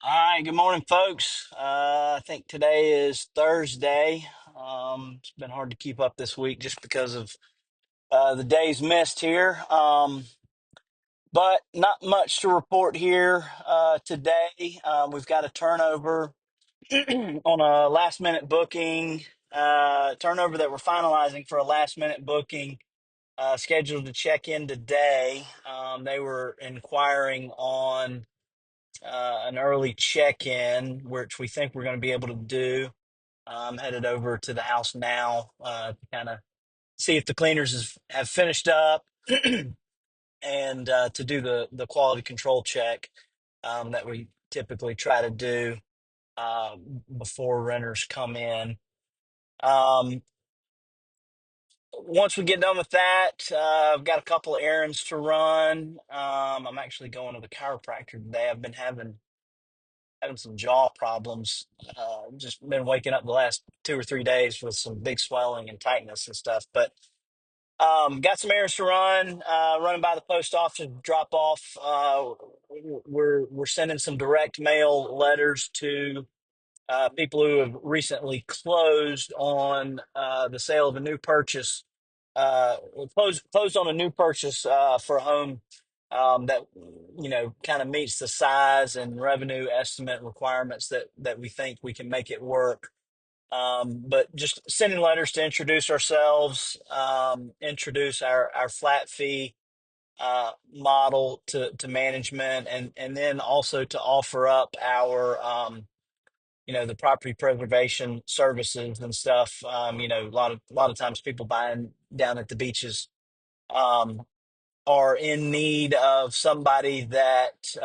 All right, good morning, folks. I think today is Thursday. It's been hard to keep up this week just because of the days missed here. But not much to report here today. We've got a turnover on a last minute booking, turnover that we're finalizing for a last minute booking scheduled to check in today. They were inquiring on an early check-in, which we think we're going to be able to do. I'm headed over to the house now to kind of see if the cleaners have finished up and to do the quality control check that we typically try to do uh, before renters come in. Um, Once we get done with that, I've got a couple of errands to run. I'm actually going to the chiropractor today. I've been having some jaw problems. Just been waking up the last 2 or 3 days with some big swelling and tightness and stuff. But got some errands to run. Running by the post office to drop off. We're sending some direct mail letters to people who have recently closed on the sale of a new purchase, closed on a new purchase for a home that kind of meets the size and revenue estimate requirements that we think we can make it work. But just sending letters to introduce ourselves, introduce our flat fee model to management, and then also to offer up our the property preservation services and stuff. A lot of times people buying down at the beaches um, are in need of somebody that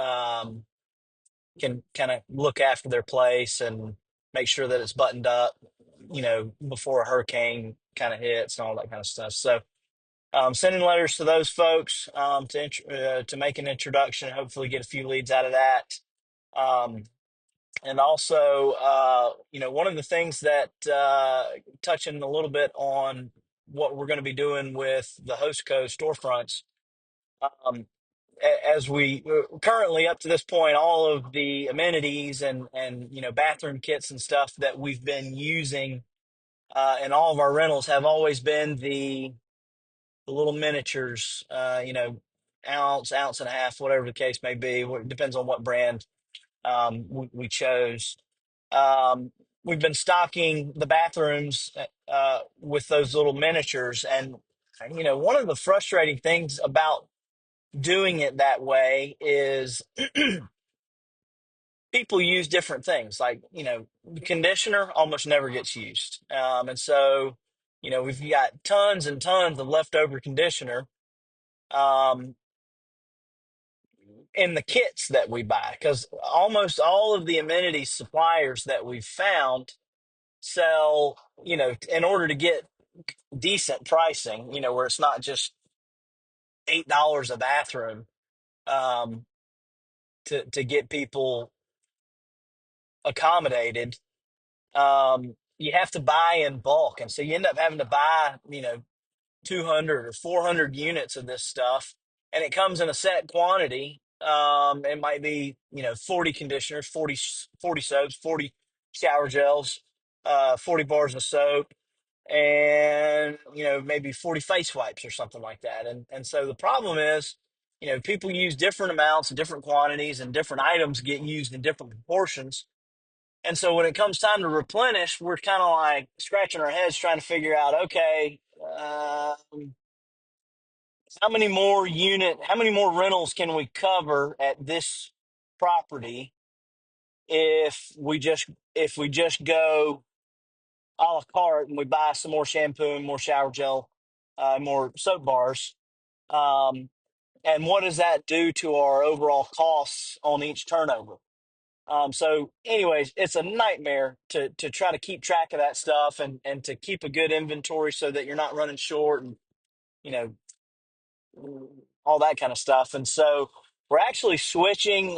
can kind of look after their place and make sure that it's buttoned up, before a hurricane kind of hits and all that kind of stuff. So, sending letters to those folks to make an introduction, hopefully get a few leads out of that. Um, and also, one of the things that touching a little bit on what we're going to be doing with the host code storefronts. Um, as we currently up to this point, all of the amenities and bathroom kits and stuff that we've been using in all of our rentals have always been the little miniatures, ounce and a half, whatever the case may be. It depends on what brand we chose. Um, we've been stocking the bathrooms with those little miniatures, and one of the frustrating things about doing it that way is people use different things. Like, the conditioner almost never gets used. And so, we've got tons and tons of leftover conditioner um, in the kits that we buy because almost all of the amenities suppliers that we've found sell, in order to get decent pricing, where it's not just $8 a bathroom um, to get people accommodated. You have to buy in bulk. And so you end up having to buy, 200 or 400 units of this stuff. And it comes in a set quantity. It might be, 40 conditioners, 40 soaps, 40 shower gels, 40 bars of soap, and, maybe 40 face wipes or something like that. And so the problem is, people use different amounts and different quantities, and different items get used in different proportions. And so when it comes time to replenish, we're kind of like scratching our heads trying to figure out, okay, how many more rentals can we cover at this property if we just go a la carte and we buy some more shampoo and more shower gel, more soap bars, um, and what does that do to our overall costs on each turnover? So, anyways, it's a nightmare to try to keep track of that stuff and to keep a good inventory so that you're not running short and you know all that kind of stuff. And so, we're actually switching.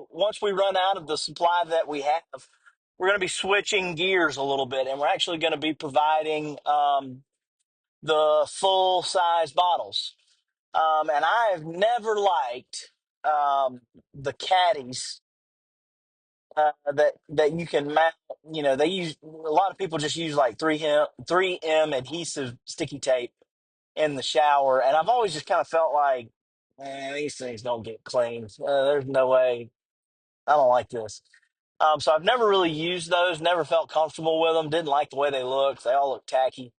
Once we run out of the supply that we have, we're going to be switching gears a little bit, and we're actually going to be providing the full size bottles. And I have never liked the caddies that you can mount. They use a lot of people just use like 3M adhesive sticky tape in the shower, and I've always just kind of felt like, man, these things don't get cleaned. There's no way. I don't like this. So I've never really used those. Never felt comfortable with them. Didn't like the way they looked. They all look tacky.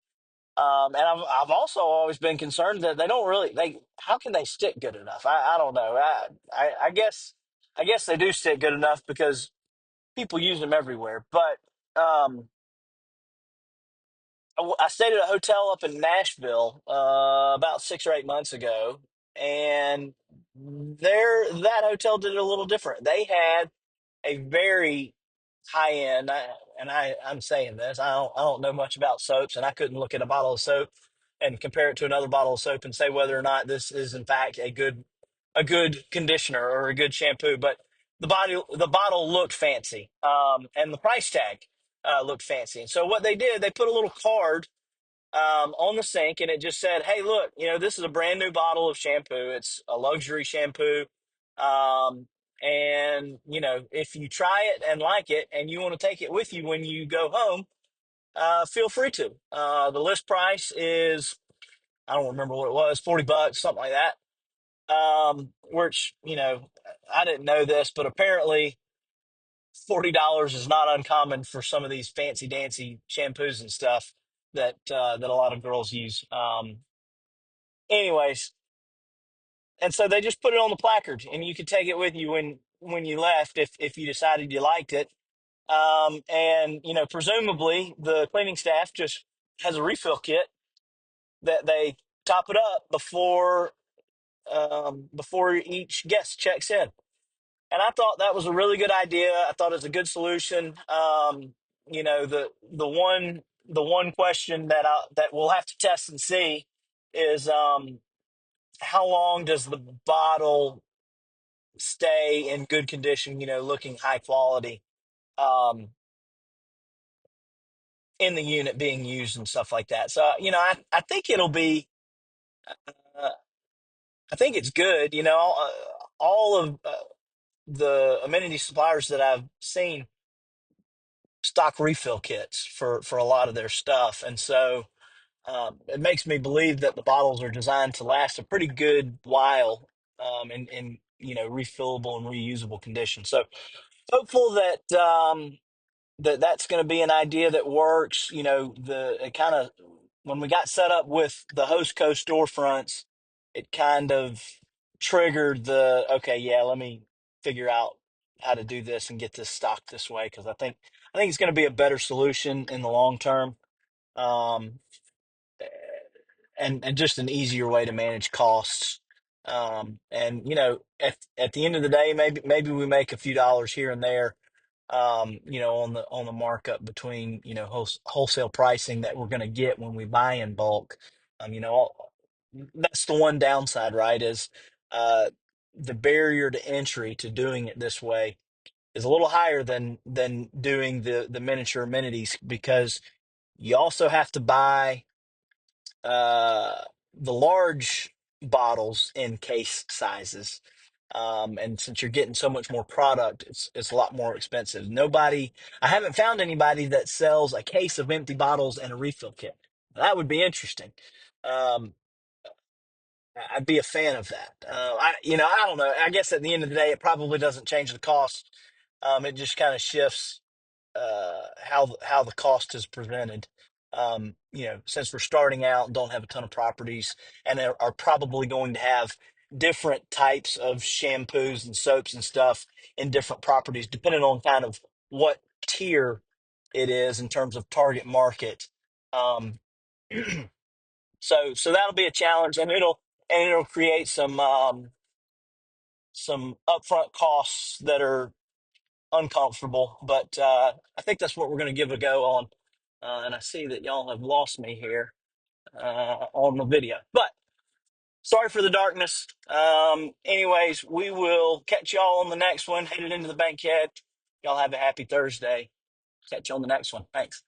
And I've also always been concerned that they don't really they how can they stick good enough? I don't know. I guess they do stick good enough because people use them everywhere. But I stayed at a hotel up in Nashville about 6 or 8 months ago, and that hotel did it a little different. They had a very high end, I'm saying this. I don't know much about soaps, and I couldn't look at a bottle of soap and compare it to another bottle of soap and say whether or not this is in fact a good conditioner or a good shampoo. But the bottle looked fancy, and the price tag looked fancy. And so what they did, they put a little card on the sink, and it just said, "Hey, look, this is a brand new bottle of shampoo. It's a luxury shampoo, um, and if you try it and like it, and you want to take it with you when you go home, feel free to. The list price is I don't remember what it was, $40, something like that. Which I didn't know this, but apparently $40 is not uncommon for some of these fancy dancy shampoos and stuff that a lot of girls use. Anyways, and so they just put it on the placard, and you could take it with you when you left if you decided you liked it. And presumably the cleaning staff just has a refill kit that they top it up before each guest checks in. And I thought that was a really good idea. I thought it was a good solution. The one question that we'll have to test and see is how long does the bottle stay in good condition? Looking high quality um, in the unit being used and stuff like that. So I think it'll be. Uh, I think it's good. All of the amenity suppliers that I've seen stock refill kits for a lot of their stuff, and so it makes me believe that the bottles are designed to last a pretty good while in refillable and reusable condition. So hopeful that's going to be an idea that works. The it kind of when we got set up with the host co storefronts, it kind of triggered the okay, yeah, let me figure out how to do this and get this stocked this way because I think it's going to be a better solution in the long term. Um, and just an easier way to manage costs. And at the end of the day, maybe we make a few dollars here and there, on the markup between wholesale pricing that we're going to get when we buy in bulk. That's the one downside, right? Is uh, the barrier to entry to doing it this way is a little higher than doing the miniature amenities because you also have to buy uh, the large bottles in case sizes. And since you're getting so much more product, it's a lot more expensive. I haven't found anybody that sells a case of empty bottles and a refill kit. That would be interesting. Um, I'd be a fan of that. I don't know. I guess at the end of the day, it probably doesn't change the cost. It just kind of shifts how the cost is presented. Since we're starting out and don't have a ton of properties, and are probably going to have different types of shampoos and soaps and stuff in different properties, depending on kind of what tier it is in terms of target market. Um, so that'll be a challenge, and it'll create some upfront costs that are uncomfortable, but I think that's what we're going to give a go on. And I see that y'all have lost me here on the video, but sorry for the darkness. Anyways, we will catch y'all on the next one. Headed into the bankhead. Y'all have a happy Thursday. Catch you on the next one. Thanks.